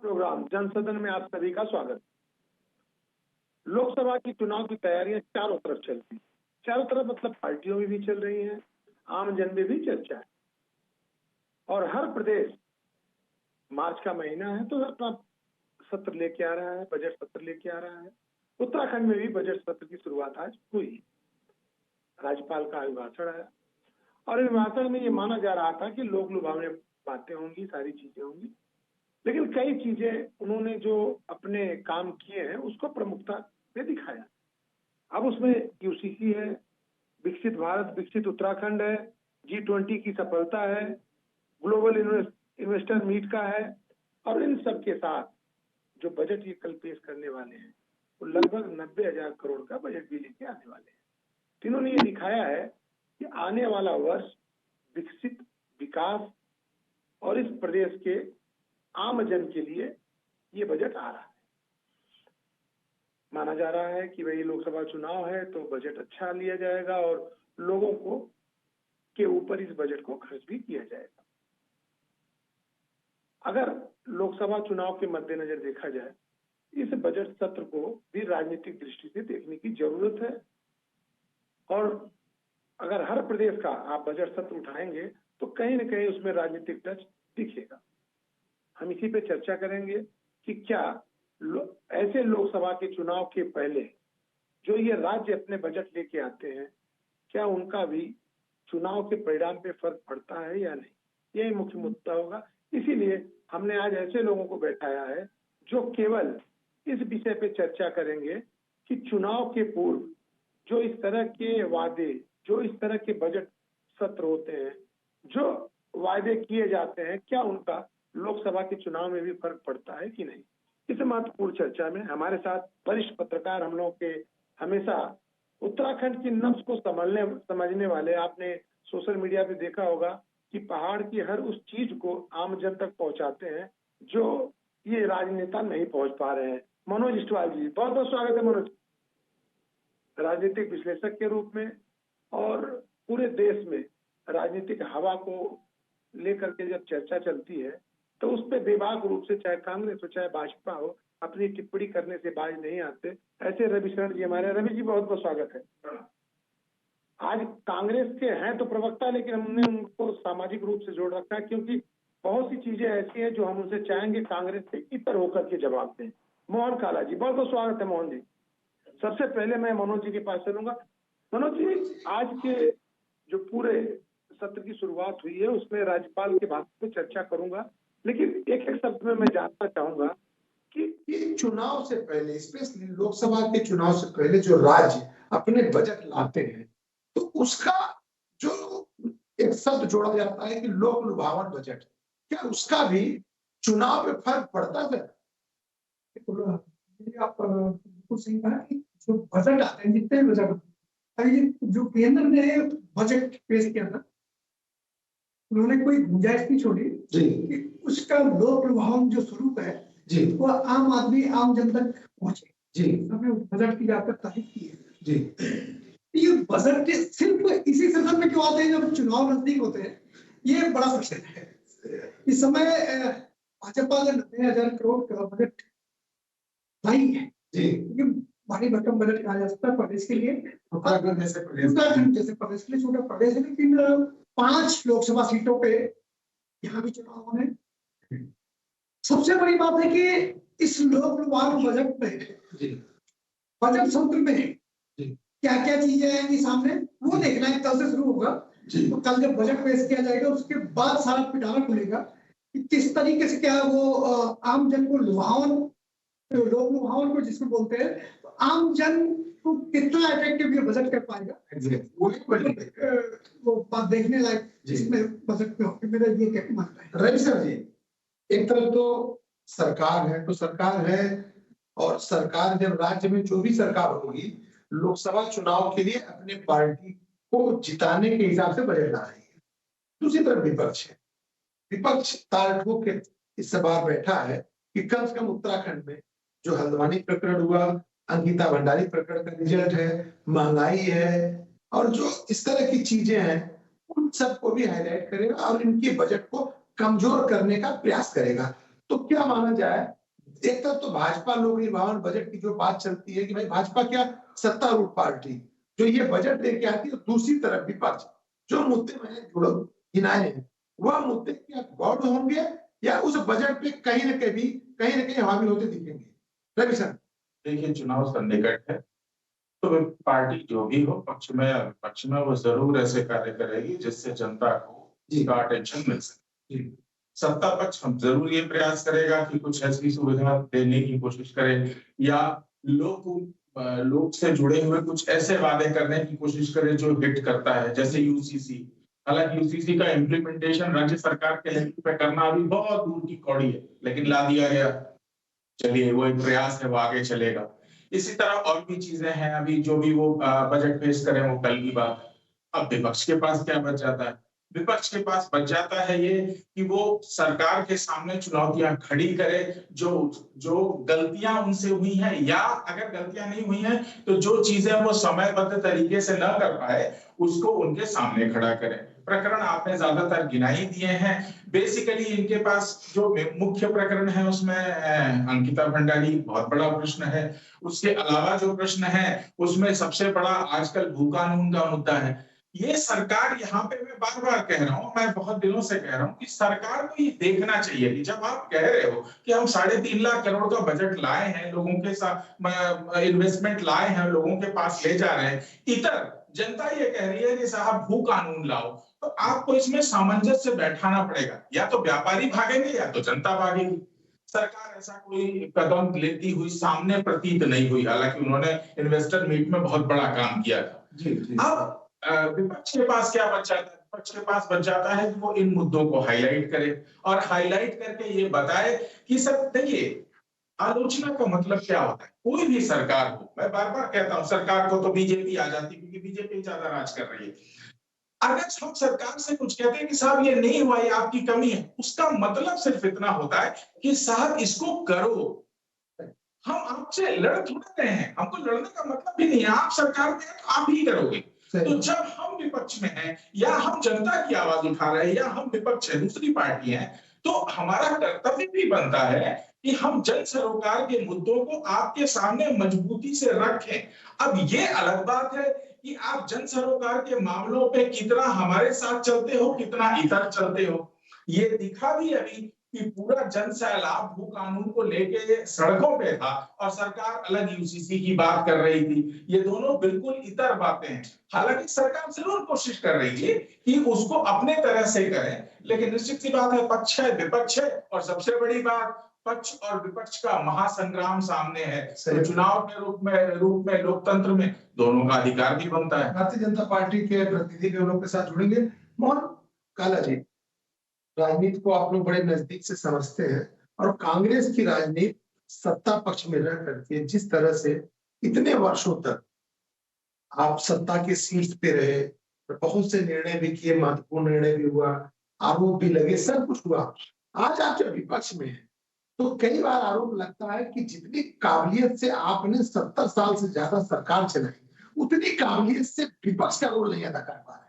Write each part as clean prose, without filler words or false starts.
Programme जनसदन में आप सभी का स्वागत। लोकसभा की चुनाव की तैयारियां चारों तरफ चलती, चारों तरफ मतलब पार्टियों में भी चल रही हैं, आम जन में भी चर्चा है और हर प्रदेश मार्च का महीना है तो अपना सत्र लेके आ रहा है, बजट सत्र लेके आ रहा है। उत्तराखंड में भी बजट सत्र की शुरुआत आज हुई। राज्यपाल का अभिभाषण है और अभिभाषण में ये माना जा रहा था कि लोक लुभावनी बातें होंगी, सारी चीजें होंगी, लेकिन कई चीजें उन्होंने जो अपने काम किए हैं उसको प्रमुखता से दिखाया। अब उसमें यूसीसी है, विकसित भारत विकसित उत्तराखंड है, G20 की सफलता है, ग्लोबल इन्वेस्टर मीट का है और इन सब के साथ जो बजट ये कल पेश करने वाले हैं वो लगभग 90,000 करोड़ का बजट भी लेके आने वाले हैं। तो इन्होंने ये दिखाया है कि आने वाला वर्ष विकसित, विकास और इस प्रदेश के आम जन के लिए ये बजट आ रहा है। माना जा रहा है कि भाई लोकसभा चुनाव है तो बजट अच्छा लिया जाएगा और लोगों को के ऊपर इस बजट को खर्च भी किया जाएगा। अगर लोकसभा चुनाव के मद्देनजर देखा जाए, इस बजट सत्र को भी राजनीतिक दृष्टि से देखने की जरूरत है और अगर हर प्रदेश का आप बजट सत्र उठाएंगे तो कहीं न कहीं उसमें राजनीतिक टच दिखेगा। हम इसी पे चर्चा करेंगे कि क्या ऐसे लोकसभा के चुनाव के पहले जो ये राज्य अपने बजट लेके आते हैं, क्या उनका भी चुनाव के परिणाम पे फर्क पड़ता है या नहीं, यही मुख्य मुद्दा होगा। इसीलिए हमने आज ऐसे लोगों को बैठाया है जो केवल इस विषय पे चर्चा करेंगे कि चुनाव के पूर्व जो इस तरह के वादे, जो इस तरह के बजट सत्र होते हैं, जो वादे किए जाते हैं, क्या उनका लोकसभा के चुनाव में भी फर्क पड़ता है कि नहीं। इस महत्वपूर्ण चर्चा में हमारे साथ वरिष्ठ पत्रकार, हम लोग के हमेशा उत्तराखंड की नब्ज को समझने वाले, आपने सोशल मीडिया पे देखा होगा कि पहाड़ की हर उस चीज को आम जन तक पहुंचाते हैं जो ये राजनेता नहीं पहुंच पा रहे हैं। मनोज इस्टवाल जी, बहुत बहुत स्वागत है मनोज। राजनीतिक विश्लेषक के रूप में और पूरे देश में राजनीतिक हवा को लेकर के जब चर्चा चलती है तो उस पर बेबाक रूप से चाहे कांग्रेस हो चाहे भाजपा हो, अपनी टिप्पणी करने से बाज नहीं आते। ऐसे रवि शरण जी हमारे। रवि जी, बहुत बहुत स्वागत है। आज कांग्रेस के हैं तो प्रवक्ता, लेकिन हमने उनको सामाजिक रूप से जोड़ रखा है क्योंकि बहुत सी चीजें ऐसी हैं जो हम उनसे चाहेंगे कांग्रेस से इतर होकर के जवाब दें। मोहन काला जी, बहुत बहुत स्वागत है मोहन जी। सबसे पहले मैं मनोज जी के पास चलूंगा। मनोज जी, आज के जो पूरे सत्र की शुरुआत हुई है उसमें राज्यपाल के भाषण पे चर्चा करूंगा, लेकिन एक एक शब्द में मैं जानना चाहूंगा कि चुनाव से पहले, स्पेशली लोकसभा के चुनाव से पहले जो राज्य अपने बजट लाते हैं तो उसका जो एक शब्द जोड़ा जाता है कि लोक लुभावन बजट, क्या उसका भी चुनाव में फर्क पड़ता है? आप बिल्कुल सही कहा कि जो बजट आते हैं, जितने बजट, ये जो केंद्र ने बजट पेश किया था उन्होंने कोई गुंजाइश नहीं छोड़ी जी कि उसका लोक लुभावन जो स्वरूप है जी वो आम आदमी, आम जन तक पहुंचे। जी हमने बजट की जाकर तारीफ की है जी। ये बजट सिर्फ इसी सदन में क्यों आते हैं जब चुनाव नजदीक होते हैं, ये बड़ा प्रश्न है। इस समय भाजपा ने 90,000 करोड़ का बजट लाई है जी, ये भारी भरकम बजट कहा जा सकता है प्रदेश के लिए। उत्तराखंड जैसे प्रदेश के लिए छोटा प्रदेश है, लेकिन 5 लोकसभा सीटों पे यहाँ भी चुनाव होने। सबसे बड़ी बात है कि इस लोक लुभावन बजट में, बजट सत्र में क्या क्या चीजें आएंगी सामने वो देखना है। कल से शुरू होगा, तो कल जब बजट पेश किया जाएगा उसके बाद सारा पिटारा खुलेगा कि किस तरीके से क्या वो आम जन को लुभावन, लोक लुभावन को जिसको बोलते हैं, तो आम जन को कितना इफेक्टिव ये बजट कर पाएगा वो बात देखने लायक जिसमें बजट में होगी। मेरा ये क्या मानना है। रवि सर जी, एक तरफ तो सरकार है तो सरकार है, और सरकार जब राज्य में जो भी सरकार होगी लोकसभा चुनाव के लिए अपने पार्टी को जिताने के हिसाब से बजट ला रही है। दूसरी तरफ विपक्ष है, विपक्ष ताल ठोक के इस बार बैठा है कि कम से कम उत्तराखंड में जो हल्द्वानी प्रकरण हुआ, अंकिता भंडारी प्रकरण का रिजल्ट है, महंगाई है और जो इस तरह की चीजें हैं उन सबको भी हाईलाइट करेगा और इनके बजट को कमजोर करने का प्रयास करेगा। तो क्या माना जाए? एक तरफ तो भाजपा लोक निभावन बजट की जो बात चलती है कि भाई भाजपा क्या सत्तारूढ़ पार्टी जो ये बजट लेके आती है, दूसरी तरफ विपक्ष जो मुद्दे मैंने जुड़ो गिनाए हैं, वह मुद्दे क्या गौड़ होंगे या उस बजट पे कहीं न कहीं हावी होते दिखेंगे? रवि सर। देखिए, चुनाव सन्निकट है, तो वे पार्टी जो भी हो, पक्ष में वो जरूर ऐसे कार्य करेगी जिससे जनता को इसका अटेंशन मिल सके। सत्ता पक्ष हम जरूर ये प्रयास करेगा कि कुछ ऐसी सुविधा देने की कोशिश करे या लोग से जुड़े हुए कुछ ऐसे वादे करने की कोशिश करे जो हिट करता है, जैसे यूसीसी। हालांकि यूसीसी का इम्प्लीमेंटेशन राज्य सरकार के लेवल पे करना अभी बहुत दूर की कौड़ी है, लेकिन ला दिया गया। चलिए, वो एक प्रयास है, वो आगे चलेगा। इसी तरह और भी चीजें हैं, अभी जो भी वो बजट पेश करें वो कल की बात। अब विपक्ष के पास क्या बच जाता है? विपक्ष के पास बच जाता है ये कि वो सरकार के सामने चुनौतियां खड़ी करे, जो गलतियां उनसे हुई हैं, या अगर गलतियां नहीं हुई हैं तो जो चीजें वो समयबद्ध तरीके से न कर पाए उसको उनके सामने खड़ा करे। प्रकरण आपने ज्यादातर गिनाई दिए हैं। बेसिकली इनके पास जो मुख्य प्रकरण है उसमें अंकिता भंडारी बहुत बड़ा प्रश्न है। उसके अलावा जो प्रश्न है उसमें सबसे बड़ा आजकल भू कानून का मुद्दा है। ये सरकार, यहाँ पे मैं बार बार कह रहा हूँ, मैं बहुत दिनों से कह रहा हूँ कि सरकार को ये देखना चाहिए कि जब आप कह रहे हो कि हम 3.5 लाख करोड़ का बजट लाए हैं, लोगों के साथ इन्वेस्टमेंट लाए हैं, लोगों के पास ले जा रहे हैं, इधर जनता ये कह रही है कि साहब भू कानून लाओ, तो आपको इसमें सामंजस्य बैठाना पड़ेगा। या तो व्यापारी भागेंगे या तो जनता भागेगी। सरकार ऐसा कोई कदम लेती हुई सामने प्रतीत नहीं हुई, हालांकि उन्होंने इन्वेस्टर मीट में बहुत बड़ा काम किया था। अब विपक्ष के पास क्या बच जाता है? विपक्ष के पास बच जाता है कि वो इन मुद्दों को हाईलाइट करे और हाईलाइट करके ये बताए कि सब देखिए, आलोचना का मतलब क्या होता है? कोई भी सरकार हो, मैं बार बार कहता हूं, सरकार को तो बीजेपी आ जाती क्योंकि बीजेपी ज्यादा राज कर रही है। अगर हम सरकार से कुछ कहते हैं कि साहब ये नहीं हुआ, ये आपकी कमी है, उसका मतलब सिर्फ इतना होता है कि साहब इसको करो। हम आपसे लड़ थोड़े रहे हैं, हमको लड़ने का मतलब भी नहीं है। आप सरकार में तो आप ही करोगे। तो जब हम विपक्ष में हैं या हम जनता की आवाज उठा रहे हैं या हम विपक्ष है, दूसरी पार्टी है, तो हमारा कर्तव्य भी बनता है कि हम जन सरोकार के मुद्दों को आपके सामने मजबूती से रखें। अब ये अलग बात है कि आप जन सरोकार के मामलों पे कितना हमारे साथ चलते हो, कितना इधर चलते हो। ये दिखा भी अभी कि पूरा जन सैलाब भू कानून को लेके सड़कों पे था और सरकार अलग यूसीसी की बात कर रही थी। ये दोनों बिल्कुल इतर बातें हैं। हालांकि सरकार जरूर कोशिश कर रही है कि उसको अपने तरह से करें, लेकिन निश्चित सी बात है, पक्ष है विपक्ष है, और सबसे बड़ी बात, पक्ष और विपक्ष का महासंग्राम सामने है। तो चुनाव के रूप में लोकतंत्र में दोनों का अधिकार भी बनता है। भारतीय जनता पार्टी के प्रतिनिधि भी लोग के साथ जुड़ेंगे। मोहन काला जी, राजनीति को आप लोग बड़े नजदीक से समझते हैं, और कांग्रेस की राजनीति सत्ता पक्ष में रह करके जिस तरह से इतने वर्षों तक आप सत्ता के शीर्ष पे रहे, बहुत से निर्णय भी किए, महत्वपूर्ण निर्णय भी हुआ, आरोप भी लगे, सब कुछ हुआ। आज आप जब विपक्ष में हैं तो कई बार आरोप लगता है कि जितनी काबिलियत से आपने 70 साल से ज्यादा सरकार चलाई, उतनी काबिलियत से विपक्ष का रोल नहीं अदा कर पा रहा है।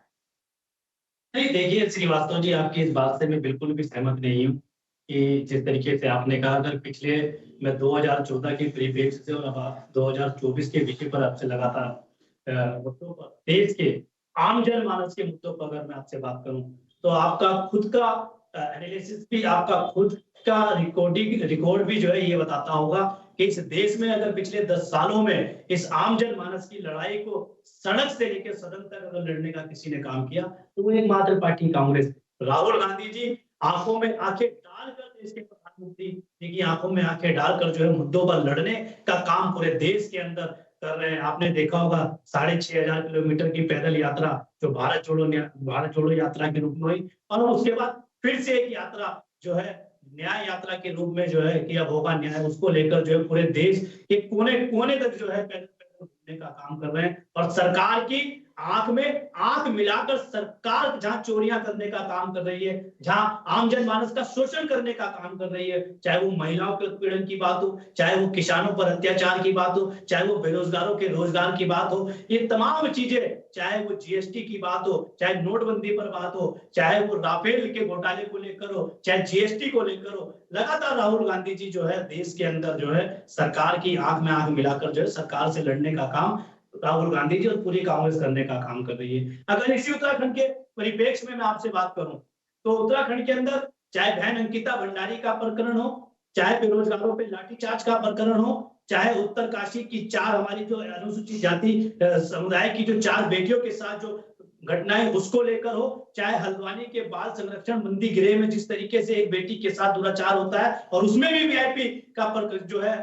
नहीं, देखिए श्रीवास्तव जी, आपकी इस बात से मैं बिल्कुल भी सहमत नहीं हूँ कि जिस तरीके से आपने कहा, अगर पिछले मैं 2014 के परिप्रेक्ष्य से और अब आप 2024 के विषय पर आपसे लगातार मुद्दों पर, देश के आम जनमानस के मुद्दों पर अगर मैं आपसे बात करूं, तो आपका खुद का एनालिसिस भी, आपका खुद का रिकॉर्ड भी जो है ये बताता होगा कि इस देश में अगर पिछले 10 सालों में इस आम जनमानस की लड़ाई को सड़क से लेकर सदन तक अगर लड़ने का किसी ने काम किया तो वो एकमात्र पार्टी कांग्रेस। राहुल गांधी जी आंखों में आंखें डालकर देश के प्रधानमंत्री की आंखों में आंखें डालकर जो है मुद्दों पर लड़ने का काम पूरे देश के अंदर कर रहे हैं। आपने देखा होगा 6500 किलोमीटर की पैदल यात्रा जो भारत जोड़ो यात्रा के रूप में हुई, और उसके बाद फिर से एक यात्रा जो है न्याय यात्रा के रूप में जो है कि अब होगा न्याय, उसको लेकर जो है पूरे देश के कोने कोने तक जो है पैदल घूमने का काम कर रहे हैं। और सरकार की आंख में आंख मिलाकर सरकार जहां चोरियां करने का काम कर रही है, जहां आम जनमानस का शोषण करने का काम कर रही है, चाहे वो महिलाओं के उत्पीड़न की बात हो, चाहे वो किसानों पर अत्याचार की बात हो, चाहे वो बेरोजगारों के रोजगार की बात हो, ये तमाम चीजें, चाहे वो जीएसटी की बात हो, चाहे नोटबंदी पर बात हो, चाहे वो राफेल के घोटाले को लेकर हो, चाहे जीएसटी को लेकर हो, लगातार राहुल गांधी जी जो है देश के अंदर जो है सरकार की आंख में आंख मिलाकर जो है सरकार से लड़ने का काम राहुल गांधी जी और पूरी कांग्रेस करने का काम कर रही है। अगर इसी उत्तराखंड के परिप्रेक्ष्य में मैं आपसे बात करूं तो उत्तराखंड के अंदर चाहे बहन अंकिता भंडारी का प्रकरण हो, चाहे बेरोजगारों पे लाठीचार्ज का प्रकरण हो, चाहे उत्तरकाशी की 4 हमारी जो अनुसूचित जाति समुदाय की जो 4 बेटियों के साथ जो घटनाएं उसको लेकर हो, चाहे हल्द्वानी के बाल संरक्षण बंदी गृह में जिस तरीके से एक बेटी के साथ दुराचार होता है और उसमें भी वीआईपी का जो है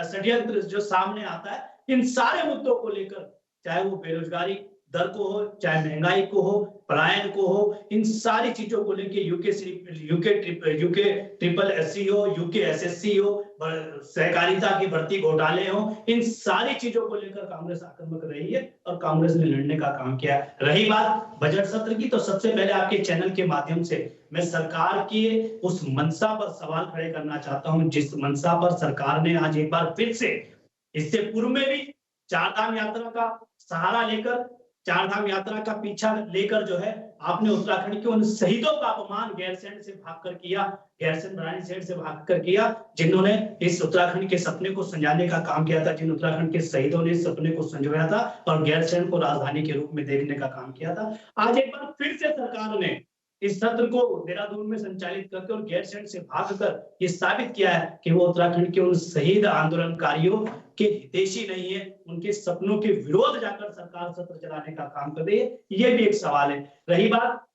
षड्यंत्र जो सामने आता है, इन सारे मुद्दों को लेकर, चाहे वो बेरोजगारी दर को हो, चाहे महंगाई को हो, पलायन को हो, इन सारी चीजों को लेकर यूके ट्रिपल एससी हो, यूके एसएससी हो, सहकारिता की भर्ती घोटाले हो, इन सारी चीजों को लेकर कांग्रेस आक्रामक रही है और कांग्रेस ने लड़ने का काम किया है। रही बात बजट सत्र की, तो सबसे पहले आपके चैनल के माध्यम से मैं सरकार की उस मंशा पर सवाल खड़े करना चाहता हूं, जिस मंशा पर सरकार ने आज एक बार फिर से, इससे पूर्व में भी चारधाम यात्रा का सहारा लेकर, चारधाम यात्रा का पीछा लेकर जो है आपने उत्तराखंड के उन शहीदों का अपमान गैरसैंण से भागकर किया, गैरसैंण रानीसैंण से भागकर किया, जिन्होंने इस उत्तराखंड के सपने को संजाने का काम किया था, जिन उत्तराखंड के शहीदों ने इस सपने को संजोया था और गैरसैंण को राजधानी के रूप में देखने का काम किया था। आज एक बार फिर से सरकार ने इस सत्र को देहरादून में संचालित करके और गैरसैंण से भागकर ये साबित किया है कि वो उत्तराखंड के उन शहीद आंदोलनकारियों के हितैषी नहीं है, उनके सपनों के विरोध जाकर सरकार सत्र चलाने का काम कर रही है, ये भी एक सवाल है। रही बात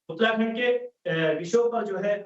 उत्तराखंड के विषयों पर जो है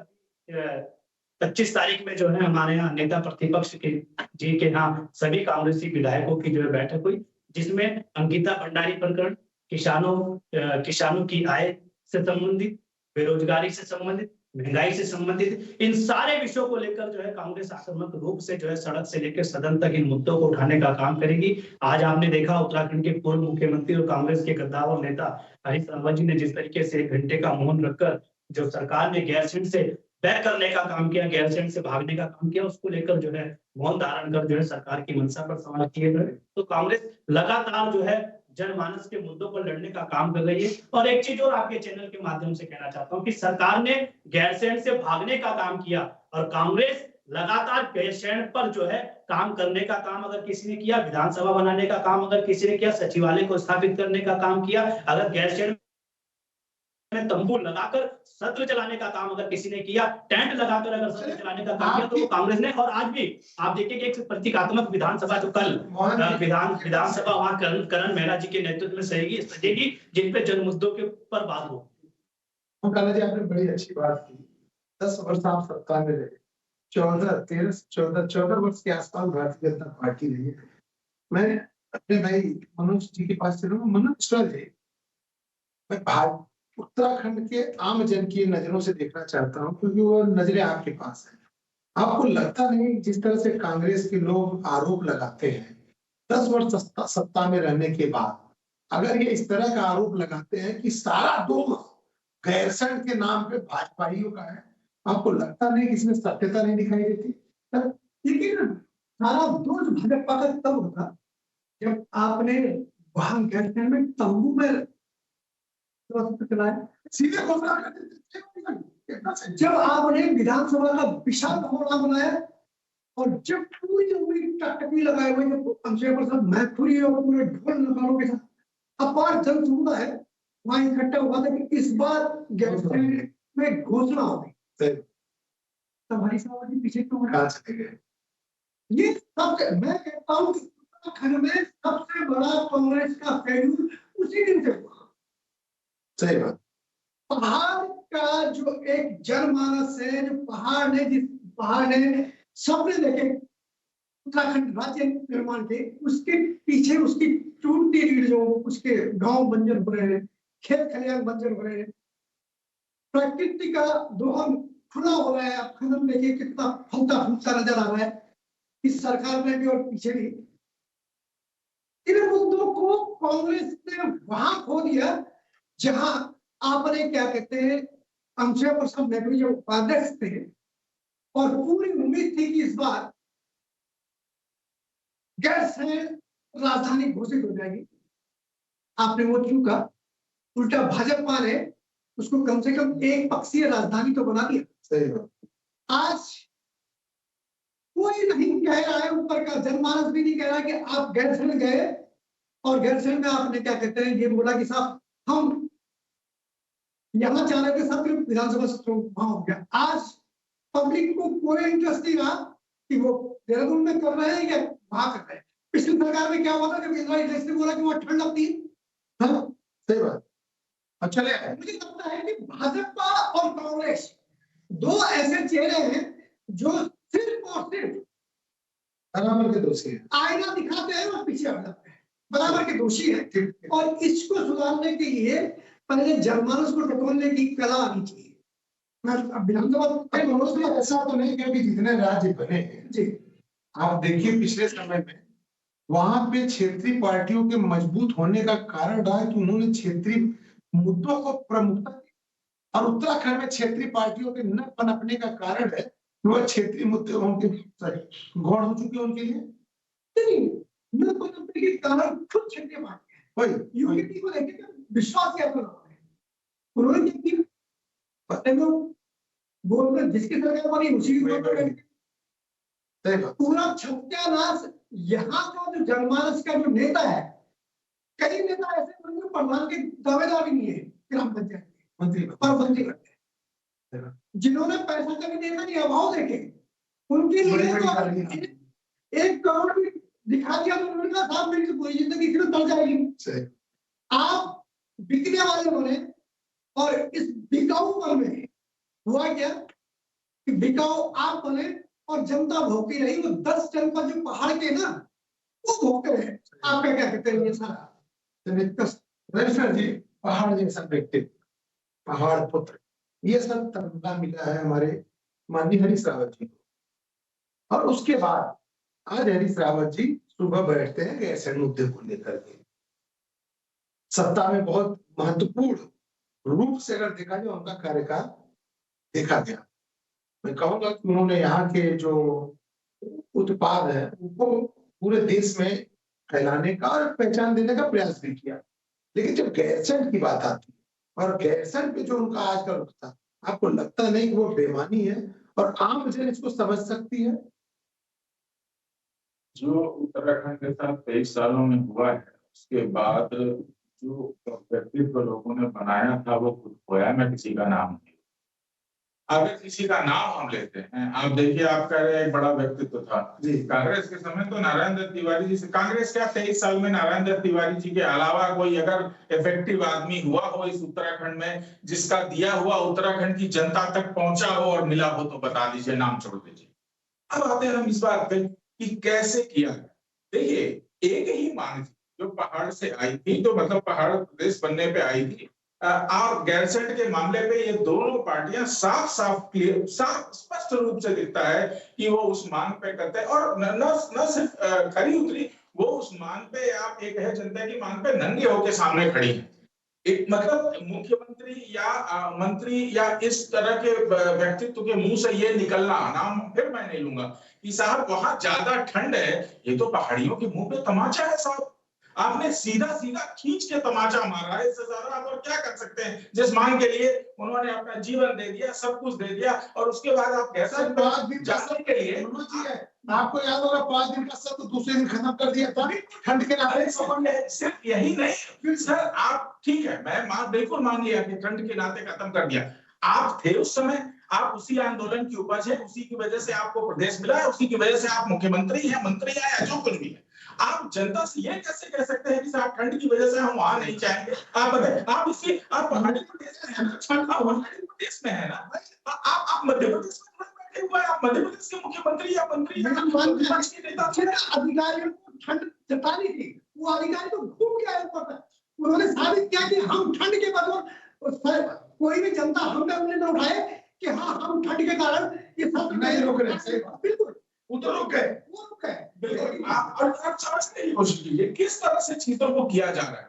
25 तारीख में जो है हमारे यहाँ नेता प्रतिपक्ष के जी के यहाँ सभी कांग्रेसी विधायकों की जो है बैठक हुई, जिसमें अंकिता भंडारी प्रकरण, किसानों की आय से संबंधित, बेरोजगारी से संबंधित, महंगाई से संबंधित, इन सारे विषयों को लेकर जो है कांग्रेस आक्रामक रूप से जो है सड़क से लेकर सदन तक इन मुद्दों को उठाने का काम करेगी। आज आपने देखा उत्तराखंड के पूर्व मुख्यमंत्री और कांग्रेस के गद्दार नेता हरीश रावत जी ने जिस तरीके से 1 घंटे का मौन रखकर जो सरकार ने गैरसैंण से बैक करने का काम किया, गैरसैंण से भागने का काम किया, उसको लेकर जो है मौन धारण कर जो है सरकार की मंशा पर सवाल किए गए। तो कांग्रेस लगातार जो है जनमानस के मुद्दों पर लड़ने का काम कर रही है। और एक चीज और आपके चैनल के माध्यम से कहना चाहता हूं कि सरकार ने गैरसैंण से भागने का काम किया और कांग्रेस लगातार गैरसैंण पर जो है काम करने का काम अगर किसी ने किया, विधानसभा बनाने का काम अगर किसी ने किया, सचिवालय को स्थापित करने का काम किया, अगर गैरसैंण में तंबू लगाकर सत्र चलाने का काम अगर किसी ने किया, टेंट लगाकर अगर सत्र चलाने का काम किया, तो वो कांग्रेस ने। और आज भी आप देखिए कि एक प्रतीकात्मक विधानसभा जो कल विधानसभा वहां करण मेहरा जी के नेतृत्व में सजेगी, जिन पे जन मुद्दों के ऊपर बात हो। कान्हा जी आपने बड़ी अच्छी बात की। 10 वर्ष आप सत्ता में रहे, 14 वर्ष के आसपास भारतीय जनता पार्टी रही है। मैं अपने भाई मनोज जी के पास चलूंगा। मनोज मिश्रा जी, मैं उत्तराखंड के आम जन की नजरों से देखना चाहता हूं, क्योंकि वो नजरें आपके पास है। आपको लगता नहीं जिस तरह से कांग्रेस के लोग आरोप लगाते हैं 10 वर्ष सत्ता में रहने के बाद, अगर ये इस तरह का आरोप लगाते हैं कि सारा दोष गैरसैंण के नाम पे भाजपाइयों का है, आपको लगता नहीं कि इसमें सत्यता नहीं दिखाई देती? लेकिन सारा दोष भाजपा का तब होता जब आपने वहां गैरसैंण में तंबू में सीधे घोषणा जब आपने विधानसभा का विशाल भवन बनाया और जब पूरी टकटकी लगाए हुए मैथुरी और पूरे ढोल नगाड़ों के साथ अपार जन समुदाय है वहां इकट्ठा हुआ था कि इस बार गैरसैंण में घोषणा होगी, तब हरीश रावत जी पीछे क्यों हटे? ये सबसे, मैं कहता हूँ कि उत्तराखंड में सबसे बड़ा कांग्रेस का फेल्यूर उसी दिन से हुआ। सही बात। पहाड़ का जो एक जनमानस है, जो पहाड़ ने सपने देखे उत्तराखंड राज्य निर्माण के, उसके पीछे उसकी टूटती रीढ़, जो उसके गांव बंजर हो रहे हैं, खेत खलियान बंजर हो रहे हैं, प्रकृति का दोहन खुला हो रहा है। आप खनन देखिए कितना फलता फूलता नजर आ रहा है। इस सरकार में भी और पीछे भी इन मुद्दों को कांग्रेस ने वहां खो दिया जहां आपने क्या कहते हैं अंशा प्रसाद मैत्री जो उपाध्यक्ष थे और पूरी उम्मीद थी कि इस बार गैरसैंण राजधानी घोषित हो जाएगी। आपने वो चूका, उल्टा भाजपा ने उसको कम से कम एक पक्षीय राजधानी तो बना दिया। सही बात। आज कोई नहीं कह रहा है, ऊपर का जनमानस भी नहीं कह रहा कि आप गैरसैंण गए और गैरसैंण में आपने क्या कहते हैं ये बोला कि साहब हम यहाँ चाह रहे थे सब विधानसभा सत्र वहां हो गया। आज पब्लिक को कोई इंटरेस्ट नहीं रहा कि वो देहरादून में कर रहे हैं या वहां कर रहे हैं। पिछली सरकार में क्या हुआ था जब इंदिरा गांधी ने बोला कि वहां ठंड लगती है, सही बात। अच्छा, मुझे लगता है कि भाजपा और कांग्रेस दो ऐसे चेहरे हैं जो सिर्फ और सिर्फ बराबर के दोषी है, आईना दिखाते हैं और पीछे हट जाते हैं, बराबर के दोषी है। और इसको सुधारने के लिए पहले जनमानस को टटोलने की कला आनी चाहिए। विधानसभा ऐसा तो नहीं क्योंकि जितने राज्य बने हैं जी, आप देखिए पिछले समय में वहां पे क्षेत्रीय पार्टियों के मजबूत होने का कारण रहा कि उन्होंने क्षेत्रीय मुद्दों को प्रमुखता दी और उत्तराखंड में क्षेत्रीय पार्टियों के न पनपने का कारण है कि वह क्षेत्रीय मुद्दे उनके गौड़ हो चुके उनके लिए न पनपने के कारण खुद क्षेत्रीय पार्टी है यूनिटी को लेकर विश्वास क्या कर रहा है। उन्होंने क्या किया, बोल रहे जिसकी सरकार बनी उसी की पूरा छत्यानाश। यहाँ का जो जनमानस का जो नेता है, कई नेता ऐसे प्रधान के दावेदार भी नहीं है ग्राम पंचायत मंत्री और मंत्री करते हैं, जिन्होंने पैसा कभी देखा नहीं अभाव देखे उनके लिए तो 1 करोड़ भी दिखा दिया तो उन्होंने कहा साहब मेरी पूरी जिंदगी सिर्फ तल जाएगी। आप बिकने वाले बने और इस बिकाऊपन में हुआ क्या कि बिकाऊ आप बने और जनता भोगती रही। वो 10 जनपद जो पहाड़ के ना वो भोगते रहे। आपका क्या कहते हैं ये सारा जी, पहाड़ जैसा व्यक्ति, पहाड़ पुत्र, ये सब तमगा मिला है हमारे माननीय हरीश रावत जी को। और उसके बाद आज हरीश रावत जी सुबह बैठते हैं गैरसैंण मुद्दे को लेकर के। सत्ता में बहुत महत्वपूर्ण रूप से अगर देखा जाए उनका कार्यकाल देखा गया। मैं कहूंगा कि उन्होंने यहाँ के जो उत्पाद है उनको पूरे देश में फैलाने का और पहचान देने का प्रयास भी किया। लेकिन जब गैरसैंण की बात आती है और गैरसैंण पे जो उनका आज का रुख था, आपको लगता नहीं कि वो बेमानी है और आम जन इसको समझ सकती है? जो उत्तराखंड के साथ 23 सालों में हुआ है उसके बाद जो व्यक्तित्व लोगों ने बनाया था वो खुद खोया। मैं किसी का नाम नहीं, अगर किसी का नाम हम लेते हैं, आप देखिए आप कह रहे हैं एक बड़ा व्यक्तित्व था जी। कांग्रेस के समय तो नारायण दत्त तिवारी जी से, कांग्रेस क्या 23 साल में नारायण दत्त तिवारी जी के अलावा कोई अगर इफेक्टिव आदमी हुआ हो इस उत्तराखंड में जिसका दिया हुआ उत्तराखंड की जनता तक पहुंचा हो और मिला हो तो बता दीजिए, नाम छोड़ दीजिए। अब आते हैं हम इस बात पे कि कैसे किया। देखिए एक ही मांग थी जो पहाड़ से आई थी, तो मतलब पहाड़ प्रदेश बनने पे आई थी। और गैरसैंण के मामले पे ये दोनों पार्टियां साफ स्पष्ट रूप से दिखता है कि वो उस मांग पे करते हैं और न सिर्फ खरी उतरी, वो उस मांग पे आप एक है जनता की मांग पे नंगे होके सामने खड़ी है। एक मतलब मुख्यमंत्री या मंत्री या इस तरह के व्यक्तित्व के मुंह से ये निकलना, नाम फिर मैं नहीं लूंगा, कि साहब वहां ज्यादा ठंड है, ये तो पहाड़ियों के मुंह पे तमाचा है साहब। आपने सीधा सीधा खींच के तमाचा मारा है, इससे ज्यादा आप और क्या कर सकते हैं। जिस मांग के लिए उन्होंने अपना जीवन दे दिया, सब कुछ दे दिया, और उसके बाद आप कैसे जाने के लिए आपको याद होगा 5 दिन का सत्र दूसरे दिन खत्म कर दिया था ठंड के नाते। सिर्फ यही नहीं फिर सर, आप ठीक है, मैं बिल्कुल मान लिया कि ठंड के नाते खत्म कर दिया। आप थे उस समय, आप उसी आंदोलन की उपज है, उसी की वजह से आपको प्रदेश मिला है, उसी की वजह से आप मुख्यमंत्री हैं, मंत्री हैं या जो कुछ भी है। आप जनता से ये कैसे कह सकते हैं कि साहब ठंड की वजह से हम वहां नहीं जाएंगे? आप बताएं, आप पहाड़ी प्रदेश में है ना, पहाड़ी प्रदेश में है ना, आप मध्य प्रदेश में बैठे हुए हैं, आप मध्य प्रदेश के मुख्यमंत्री या मंत्री अधिकारियों को ठंड जतानी थी, वो अधिकारी तो घूम के आए ऊपर तक। उन्होंने साबित किया कि हम ठंड के बाद कोई भी जनता हम पे उंगली न उठाए कि हाँ हम ठंड के कारण ये सब नहीं रोक रहे। बिल्कुल वो तो रुक गए। बिल्कुल आप समझने की कोशिश कीजिए किस तरह से चीजों को किया जा रहा है।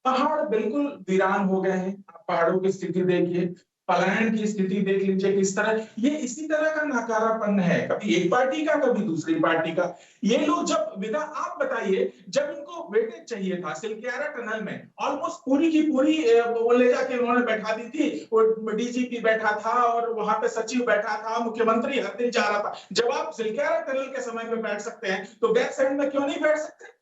पहाड़ बिल्कुल वीरान हो गए हैं, आप पहाड़ों की स्थिति देखिए, पलायन की स्थिति देख लीजिए किस तरह, ये इसी तरह का नकारापन है, कभी एक पार्टी का कभी दूसरी पार्टी का। ये लोग जब विदा, आप बताइए जब इनको वेटेज चाहिए था सिलक्यारा टनल में, ऑलमोस्ट पूरी की पूरी वो ले जाके उन्होंने बैठा दी थी, वो डीजीपी बैठा था और वहां पे सचिव बैठा था, मुख्यमंत्री हर दिन जा रहा था। जब आप सिलक्यारा टनल के समय पे बैठ सकते हैं तो बैक साइड में क्यों नहीं बैठ सकते?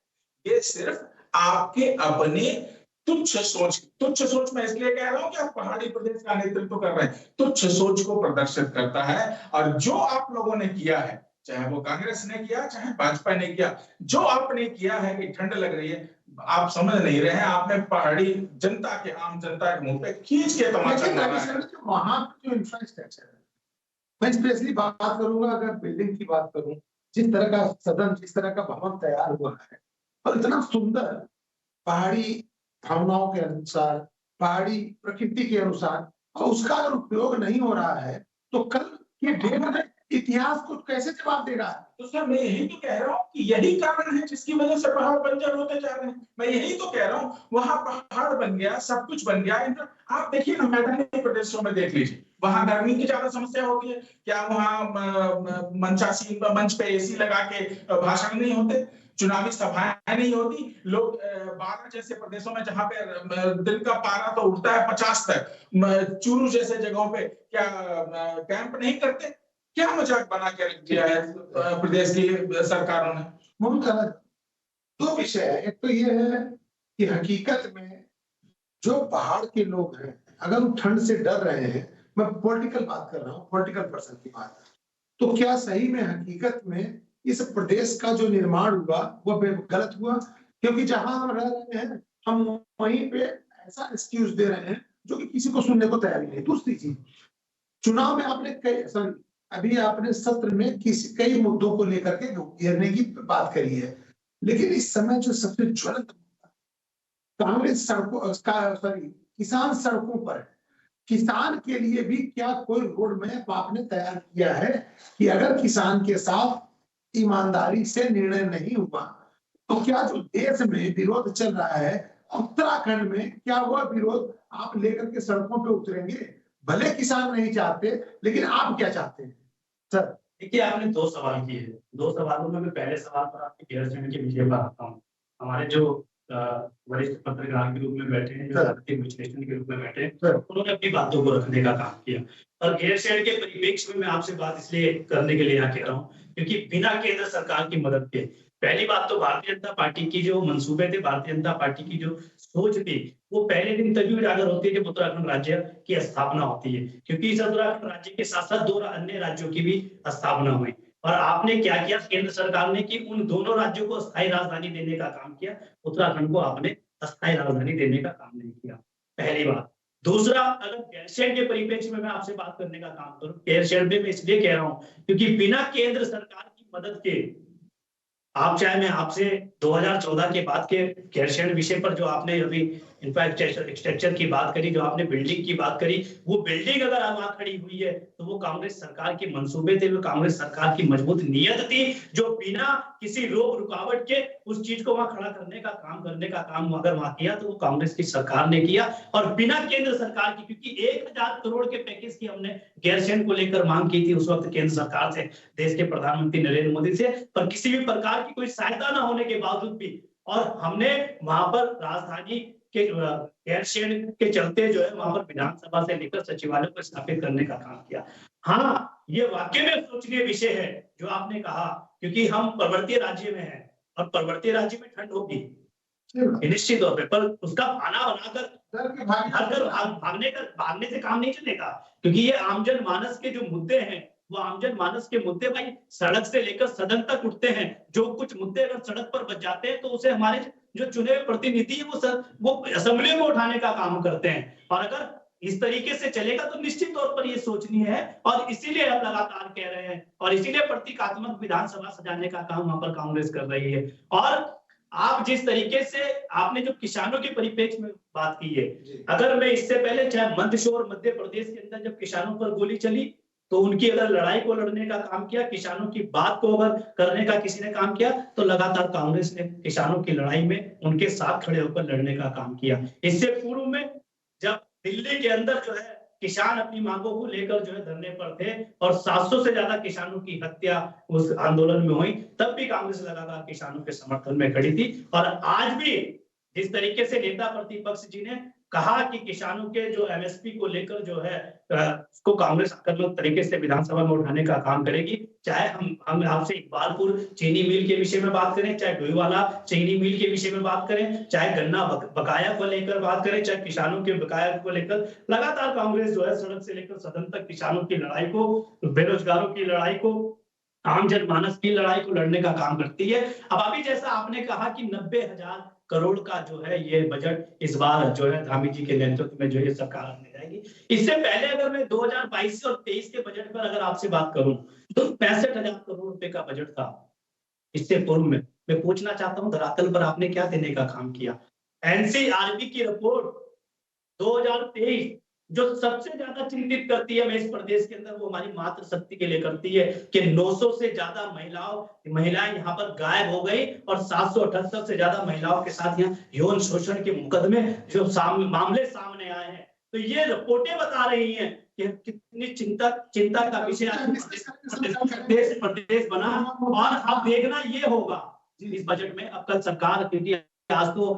ये सिर्फ आपके अपने तुच्छ सोच मैं इसलिए कह रहा हूं कि आप पहाड़ी प्रदेश का नेतृत्व कर रहे हैं, तुच्छ सोच को प्रदर्शित करता है। और जो आप लोगों ने किया है, चाहे वो कांग्रेस ने किया चाहे भाजपा ने किया, जो आपने किया है कि ठंड लग रही है, आप समझ नहीं रहे हैं, आपने पहाड़ी जनता के, आम जनता के मुंह पे खींच के तमाचा मारा है। वहां जो इंफ्रास्ट्रक्चर है, मैं स्पेशली बात करूंगा, अगर बिल्डिंग की बात करूं, जिस तरह का सदन, जिस तरह का भवन तैयार हुआ है और इतना सुंदर पहाड़ी भावनाओं के अनुसार, पहाड़ी प्रकृति के अनुसार, और उसका अगर उपयोग नहीं हो रहा है तो कल के डेट में इतिहास को कैसे जवाब देगा? तो सर मैं यही तो कह रहा हूँ कि यही कारण है जिसकी वजह से पहाड़ बंजर होते जा रहे हैं। मैं यही तो कह रहा हूँ, वहां पहाड़ बन गया, सब कुछ बन गया। आप देखिए ना, मैदानी प्रदेशों में देख लीजिए, वहां गर्मी की ज्यादा समस्या होती है क्या? वहां मंच पे एसी लगा के भाषण नहीं होते, चुनावी सभाएं नहीं होती, लोग 12 जैसे प्रदेशों में जहां पे दिन का पारा तो उठता है 50 तक, चूरू जैसे जगहों पे क्या कैंप नहीं करते? क्या मजाक बना के रख दिया है प्रदेश की सरकारों ने? दो विषय है, एक तो ये है कि हकीकत में जो पहाड़ के लोग हैं, अगर वो ठंड से डर रहे हैं, मैं पॉलिटिकल बात कर रहा हूँ, पॉलिटिकल पर्सन की बात, तो क्या सही में हकीकत में इस प्रदेश का जो निर्माण हुआ वो गलत हुआ? क्योंकि जहां हम रह रहे हैं, हम वहीं पे ऐसा एक्सक्यूज दे रहे हैं जो कि किसी को सुनने को तैयार नहीं। दूसरी चीज, चुनाव में आपने अभी आपने सत्र में कई मुद्दों को लेकर के घेरने की बात करी है, लेकिन इस समय जो सबसे ज्वलंत कांग्रेस किसान सड़कों पर, किसान के लिए भी क्या कोई रोड मैप आपने तैयार किया है कि अगर किसान के साथ ईमानदारी से निर्णय नहीं हुआ तो क्या जो देश में विरोध चल रहा है, उत्तराखंड में क्या हुआ विरोध आप लेकर के सड़कों पे उतरेंगे? भले किसान नहीं चाहते, लेकिन आप क्या चाहते हैं सर? देखिए, आपने 2 सवाल किए हैं। 2 सवालों में मैं पहले सवाल पर आपके गैरसैंण के विषय पर आता हूँ। हमारे जो वरिष्ठ पत्रकार के रूप में बैठे हैं, जो राजनीतिक विश्लेषण के रूप में बैठे हैं, उन्होंने अपनी बातों को रखने का काम किया। और गैरसैंण के परिप्रेक्ष्य में मैं आपसे बात इसलिए करने के लिए यहाँ कह रहा हूँ क्योंकि बिना केंद्र सरकार की मदद के, पहली बात तो भारतीय जनता पार्टी की जो मंसूबे थे, भारतीय जनता पार्टी की जो सोच थी, वो पहले दिन तभी उजागर होती है जब उत्तराखंड राज्य की स्थापना होती है, क्योंकि इस उत्तराखंड राज्य के साथ साथ 2 अन्य राज्यों की भी स्थापना हुई। और आपने क्या किया, केंद्र सरकार ने कि उन दोनों राज्यों को स्थायी राजधानी देने का काम किया, उत्तराखंड को आपने स्थायी राजधानी देने का काम नहीं किया, पहली बात। दूसरा, अगर गैरसैंण के परिप्रेक्ष्य में मैं आपसे बात करने का काम करूं, गैरसैंण में मैं इसलिए कह रहा हूं क्योंकि बिना केंद्र सरकार की मदद के, आप चाहे मैं आपसे 2014 के बाद के गैरसैंण विषय पर जो आपने अभी इंफ्रास्ट्रक्चर की बात करी, जो आपने बिल्डिंग की बात करी, वो बिल्डिंग अगर वहां खड़ी हुई है तो वो कांग्रेस सरकार के मंसूबे थे, वो कांग्रेस सरकार की मजबूत नीयत थी, जो बिना किसी रोक रुकावट के उस चीज को वहां खड़ा करने का काम अगर वहां किया तो वो कांग्रेस की सरकार ने किया। और बिना केंद्र सरकार की, क्योंकि 1000 करोड़ के पैकेज की हमने गैरसैंण को लेकर मांग की थी उस वक्त केंद्र सरकार से, देश के प्रधानमंत्री नरेंद्र मोदी से, पर किसी भी प्रकार की कोई सहायता न होने के बावजूद भी, और हमने वहां पर राजधानी के गैरसैंण के चलते जो है वहां पर विधानसभा से लेकर सचिवालय को स्थापित करने का काम किया। हाँ, ये वाकई में सोचनीय विषय है जो आपने कहा, क्योंकि हम पर्वतीय राज्य में हैं और पर्वतीय राज्य में ठंड होगी निश्चित तौर पे, पर उसका बहाना बनाकर भागने से काम नहीं चलेगा, क्योंकि ये आमजन मानस के जो मुद्दे हैं, वो आमजन मानस के मुद्दे भाई सड़क से लेकर सदन तक उठते हैं। जो कुछ मुद्दे अगर सड़क पर बच जाते हैं तो उसे हमारे जो चुने हुए प्रतिनिधि है वो असेंबली में उठाने का काम करते हैं। और अगर इस तरीके से चलेगा तो निश्चित तौर पर ये सोचनीय है, और इसीलिए हम लगातार कह रहे हैं, और इसीलिए प्रतीकात्मक विधानसभा सजाने का काम वहां पर कांग्रेस कर रही है। और आप जिस तरीके से आपने जो किसानों के परिप्रेक्ष्य में बात की है, अगर मैं इससे पहले चाहे मंदसौर मध्य प्रदेश के अंदर जब किसानों पर गोली चली, तो उनकी अगर लड़ाई को लड़ने का काम किया, किसानों की बात को अगर करने का किसी ने काम किया, तो लगातार कांग्रेस ने किसानों की लड़ाई में उनके साथ खड़े होकर लड़ने का काम किया। इससे पूर्व में जब दिल्ली के अंदर जो है किसान अपनी मांगों को लेकर जो है धरने पर थे और 700 से ज्यादा किसानों की हत्या उस आंदोलन में हुई, तब भी कांग्रेस लगातार किसानों के समर्थन में खड़ी थी। और आज भी जिस तरीके से नेता प्रतिपक्ष जी ने कहा कि किसानों के जो एमएसपी को लेकर जो है उसको कांग्रेस आक्रामक तरीके से विधानसभा में उठाने का काम करेगी, चाहे हम आपसे इकबालपुर चीनी मिल के विषय में बात करें, चाहे डोईवाला चीनी मिल के विषय में बात करें, चाहे गन्ना बकाया को लेकर बात करें, चाहे किसानों के बकाया को लेकर, लगातार कांग्रेस जो है सड़क से लेकर सदन तक किसानों की लड़ाई को, बेरोजगारों की लड़ाई को, आम जनमानस की लड़ाई को लड़ने का काम करती है। अब अभी जैसा आपने कहा कि 90,000 करोड़ का जो है ये बजट इस बार जो है धामी जी के नेतृत्व में जो ये सरकार आने जाएगी। इससे पहले अगर मैं 2022 और 23 के बजट पर अगर आपसे बात करूं तो 65,000 करोड़ रुपए का बजट था। इससे पूर्व में मैं पूछना चाहता हूं धरातल पर आपने क्या देने का काम किया? एनसीआरबी की रिपोर्ट 2023 जो सबसे ज्यादा चिंतित करती है मैं इस प्रदेश के अंदर, वो हमारी मातृ शक्ति के लिए करती है कि 900 से ज्यादा महिलाएं यहाँ पर गायब हो गई और 778 से ज्यादा महिलाओं के साथ यहाँ यौन शोषण के मुकदमे जो मामले सामने आए हैं। तो ये रिपोर्टें बता रही हैं कि कितनी चिंता का विषय प्रदेश बना। और अब देखना ये होगा इस बजट में, अब कल सरकार, क्योंकि आज तो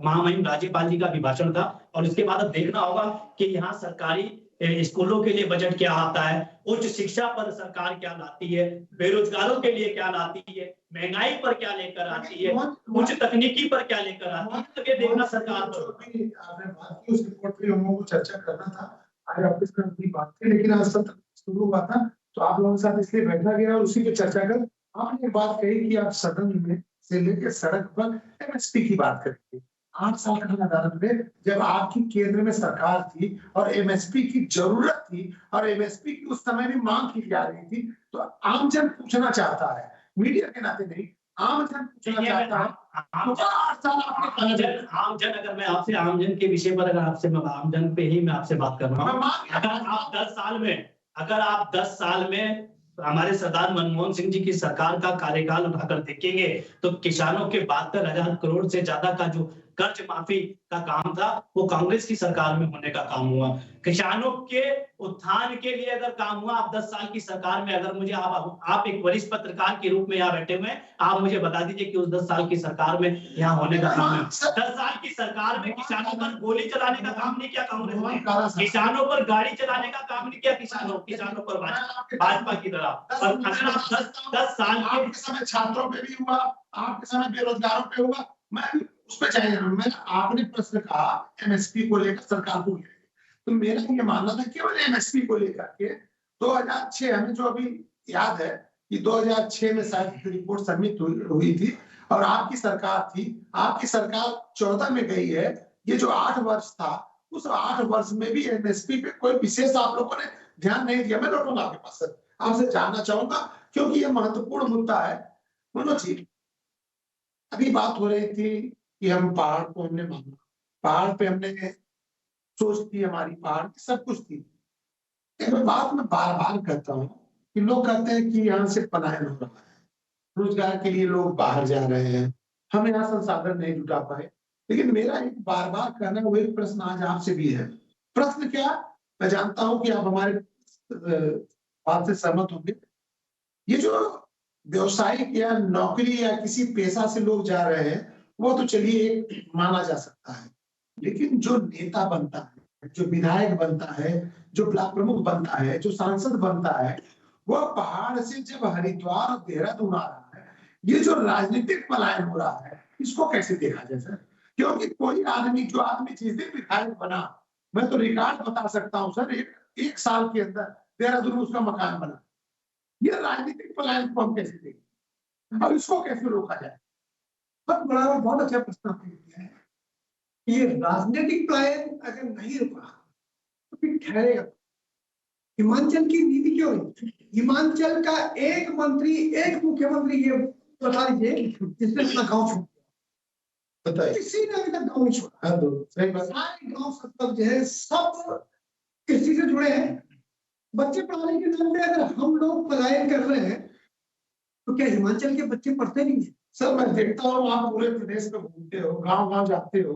महामहिम राज्यपाल जी का अभिभाषण था, और इसके बाद अब देखना होगा कि यहाँ सरकारी स्कूलों के लिए बजट क्या आता है, उच्च शिक्षा पर सरकार क्या लाती है, बेरोजगारों के लिए क्या लाती है, महंगाई पर क्या लेकर आती है, उच्च तकनीकी पर क्या लेकर आती है, तो ये देखना सरकार पर। आपने बात की उस रिपोर्ट पे हम लोगों को चर्चा करना था, आज ऑफिस में अपनी बात की, लेकिन आज सत्र शुरू हुआ था तो आप लोगों के साथ इसलिए बैठा गया और उसी पे चर्चा कर आपने बात कही कि आप सदन में से लेकर सड़क पर एमएसपी की बात करेंगे। 8 साल का नदारत में जब आपकी केंद्र में सरकार थी और एमएसपी की जरूरत थी और एमएसपी की उस समय भी मांग की जा रही थी, तो आमजन पूछना चाहता है, मीडिया के नाते नहीं, आमजन पूछना चाहता है। आमजन अगर मैं आपसे आमजन के विषय पर, अगर आपसे आमजन पे ही मैं आपसे बात कर रहा हूँ, अगर आप 10 साल में हमारे सरदार मनमोहन सिंह जी की सरकार का कार्यकाल उठाकर देखेंगे तो किसानों के 72,000 करोड़ से ज्यादा का जो कर्ज माफी का काम था वो कांग्रेस की सरकार में होने का काम हुआ। किसानों के उत्थान के लिए अगर काम हुआ, आप 10 साल की सरकार में, अगर मुझे आप एक वरिष्ठ पत्रकार के रूप में यहाँ बैठे हुए हैं, आप मुझे बता दीजिए कि उस 10 साल की सरकार में यहाँ होने का काम है। 10 साल की सरकार में किसानों पर गोली चलाने का काम नहीं किया कांग्रेस ने, किसानों पर गाड़ी चलाने का काम नहीं किया किसानों पर भाजपा की तरह। और अगर आप 10 साल के समय छात्रों पे भी हुआ, आपके समय बेरोजगारों पे हुआ, मैं उस पर चाहिए। मैं आपने प्रश्न कहा एमएसपी को लेकर सरकार को लेकर, तो मेरा ये मानना था केवल एमएसपी को लेकर के 2006 हमें जो अभी याद है कि 2006 में शायद रिपोर्ट सबमिट हुई थी और आपकी सरकार थी, आपकी सरकार 14 में गई है। ये जो 8 वर्ष था, उस 8 वर्ष में भी एमएसपी पे कोई विशेष आप लोगों ने ध्यान नहीं दिया। मैं लौटूंगा आपके पास सर, आपसे जानना चाहूंगा क्योंकि ये महत्वपूर्ण मुद्दा है। मनोज जी, अभी बात हो रही थी कि हम पहाड़ को हमने मांगा, पहाड़ पे हमने सोच थी, हमारी पहाड़ की सब कुछ थी। एक बात मैं बार बार कहता हूँ कि लोग कहते हैं कि यहाँ से पलायन हो रहा है, रोजगार के लिए लोग बाहर जा रहे हैं, हम यहाँ संसाधन नहीं जुटा पाए। लेकिन मेरा एक बार बार कहना वही प्रश्न आज आपसे भी है। प्रश्न क्या? मैं जानता हूं कि आप हमारे बात से सहमत होंगे। ये जो व्यवसायिक या नौकरी या किसी पेशा से लोग जा रहे हैं वो तो चलिए एक माना जा सकता है, लेकिन जो नेता बनता है, जो विधायक बनता है, जो ब्लॉक प्रमुख बनता है, जो सांसद बनता है, वह पहाड़ से जब हरिद्वार और देहरादून आ रहा है, ये जो राजनीतिक पलायन हो रहा है, इसको कैसे देखा जाए सर? क्योंकि कोई आदमी, जो आदमी जिस दिन विधायक बना, मैं तो रिकॉर्ड बता सकता हूँ सर, एक साल के अंदर देहरादून में उसका मकान बना। ये राजनीतिक पलायन को हम कैसे देखें और इसको कैसे रोका जाए? बहुत अच्छा प्रश्न आपने किया है। ये राजनीतिक पलायन अगर नहीं रुका तो फिर ठहरेगा। हिमाचल की नीति क्यों नहीं? हिमाचल का एक मंत्री, एक मुख्यमंत्री ये बता दीजिए जिसने अपना गांव छोड़ दिया, बताइए। किसी ने अभी तक गांव नहीं छोड़ा। सारे गांव सब जो है सब कृषि से जुड़े हैं, बच्चे पढ़ाने के नाम पे अगर हम लोग पलायन कर रहे हैं तो क्या हिमाचल के बच्चे पढ़ते नहीं है? सर मैं देखता हूँ आप पूरे प्रदेश में घूमते हो, गांव गांव जाते हो,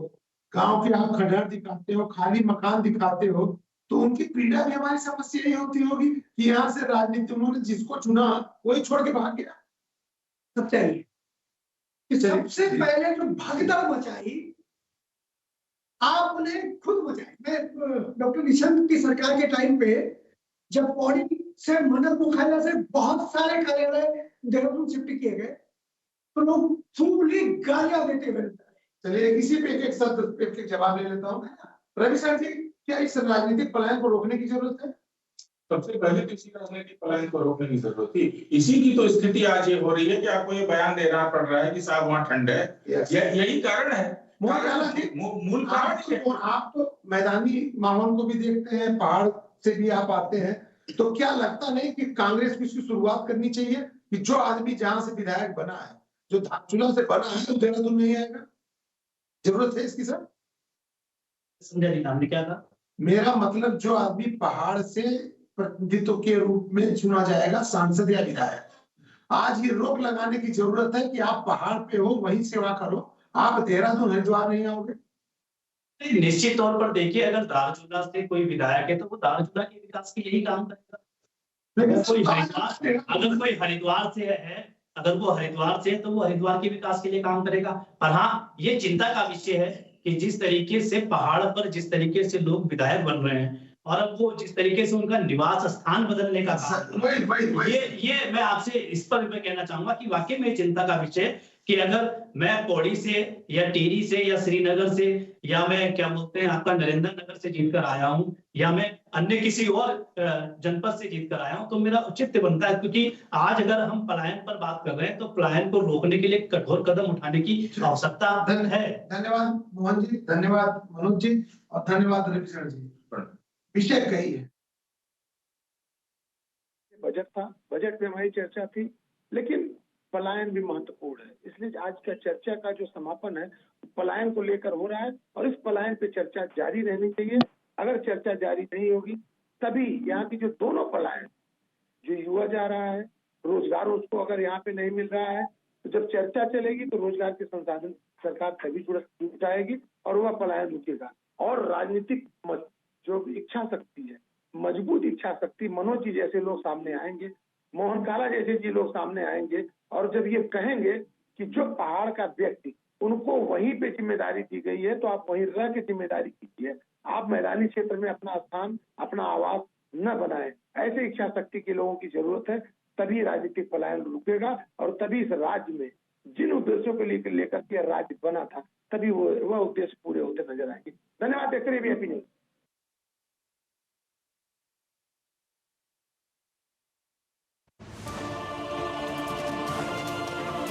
गांव के आप खंडहर दिखाते हो, खाली मकान दिखाते हो, तो उनकी पीड़ा भी हमारी समस्या यही होती होगी कि यहाँ से राजनीति उन्होंने जिसको चुना वही छोड़ के भाग गया। सब चाहिए कि सबसे पहले जो भगदड़ मचाई आपने खुद मचाई। मैं डॉक्टर निशंक की सरकार के टाइम पे जब पौड़ी से मदद मुखायला से बहुत सारे कार्यालय देहरादून शिफ्ट किए गए तो लोग फूली गालियां देते हुए, चलिए किसी पे एक शब्द एक जवाब ले लेता हूँ। रवि सर जी, क्या इस राजनीतिक पलायन को रोकने की जरूरत है? सबसे पहले किसी राजनीतिक पलायन को रोकने की जरूरत थी। इसी की तो स्थिति आज ये हो रही है कि आपको ये बयान देना पड़ रहा है कि साहब वहाँ ठंड है। यही कारण है, मूल कारण। आप तो मैदानी माहौल को भी देखते हैं, पहाड़ से भी आप आते हैं, तो क्या लगता नहीं कि कांग्रेस को इसकी शुरुआत करनी चाहिए कि जो आदमी जहां से विधायक बना है, जो धारचूला से बना है, तो देहरादून नहीं आएगा? जरूरत है इसकी सर? समझा नहीं आपने क्या कहा? मेरा मतलब जो आदमी पहाड़ से प्रतिनिधित्व के रूप में चुना जाएगा, सांसद या विधायक, आज ये रोक लगाने की जरूरत है कि आप पहाड़ पे हो वहीं सेवा करो, आप देहरादून हरिद्वार नहीं आओगे। निश्चित तौर पर देखिए, अगर धारचूला से कोई विधायक है तो वो धारचूला के विकास के यही काम करेगा। अगर कोई हरिद्वार से है, अगर वो हरिद्वार से है तो वो हरिद्वार के विकास के लिए काम करेगा। पर हाँ, ये चिंता का विषय है कि जिस तरीके से पहाड़ पर जिस तरीके से लोग विधायक बन रहे हैं और अब वो जिस तरीके से उनका निवास स्थान बदलने का काम, ये मैं आपसे इस पर मैं कहना चाहूंगा कि वाकई में चिंता का विषय कि अगर मैं पौड़ी से या टिहरी से या श्रीनगर से या मैं क्या बोलते हैं आपका नरेंद्र नगर से जीत कर आया हूं या मैं अन्य किसी और जनपद से जीत कर आया हूं, तो मेरा औचित्य बनता है, क्योंकि आज अगर हम पलायन पर बात कर रहे हैं तो पलायन को रोकने के लिए कठोर कदम उठाने की आवश्यकता है। धन्यवाद मोहन जी, धन्यवाद मनोज जी और धन्यवाद रविशरण जी। विषय कही है, बजट था, बजट में हमारी चर्चा थी, लेकिन पलायन भी महत्वपूर्ण है। इसलिए आज का चर्चा का जो समापन है पलायन को लेकर हो रहा है और इस पलायन पे चर्चा जारी रहनी चाहिए। अगर चर्चा जारी नहीं होगी तभी यहाँ की जो दोनों पलायन, जो युवा जा रहा है, रोजगार उसको अगर यहाँ पे नहीं मिल रहा है, तो जब चर्चा चलेगी तो रोजगार के संसाधन सरकार तभी जुटाएगी और वह पलायन रुकेगा। और राजनीतिक जो इच्छा शक्ति है, मजबूत इच्छा शक्ति, मनोज जी जैसे लोग सामने आएंगे, मोहन काला जैसे जी लोग सामने आएंगे और जब ये कहेंगे कि जो पहाड़ का व्यक्ति, उनको वहीं पे जिम्मेदारी दी गई है तो आप वहीं रह के जिम्मेदारी कीजिए, आप मैदानी क्षेत्र में अपना स्थान, अपना आवास न बनाएं। ऐसे इच्छा शक्ति के लोगों की जरूरत है, तभी राजनीतिक पलायन रुकेगा और तभी इस राज्य में जिन उद्देश्यों को लेकर के राज्य बना था, तभी वह उद्देश्य पूरे होते नजर आएंगे। धन्यवाद। देखते रहिए ABP न्यूज़।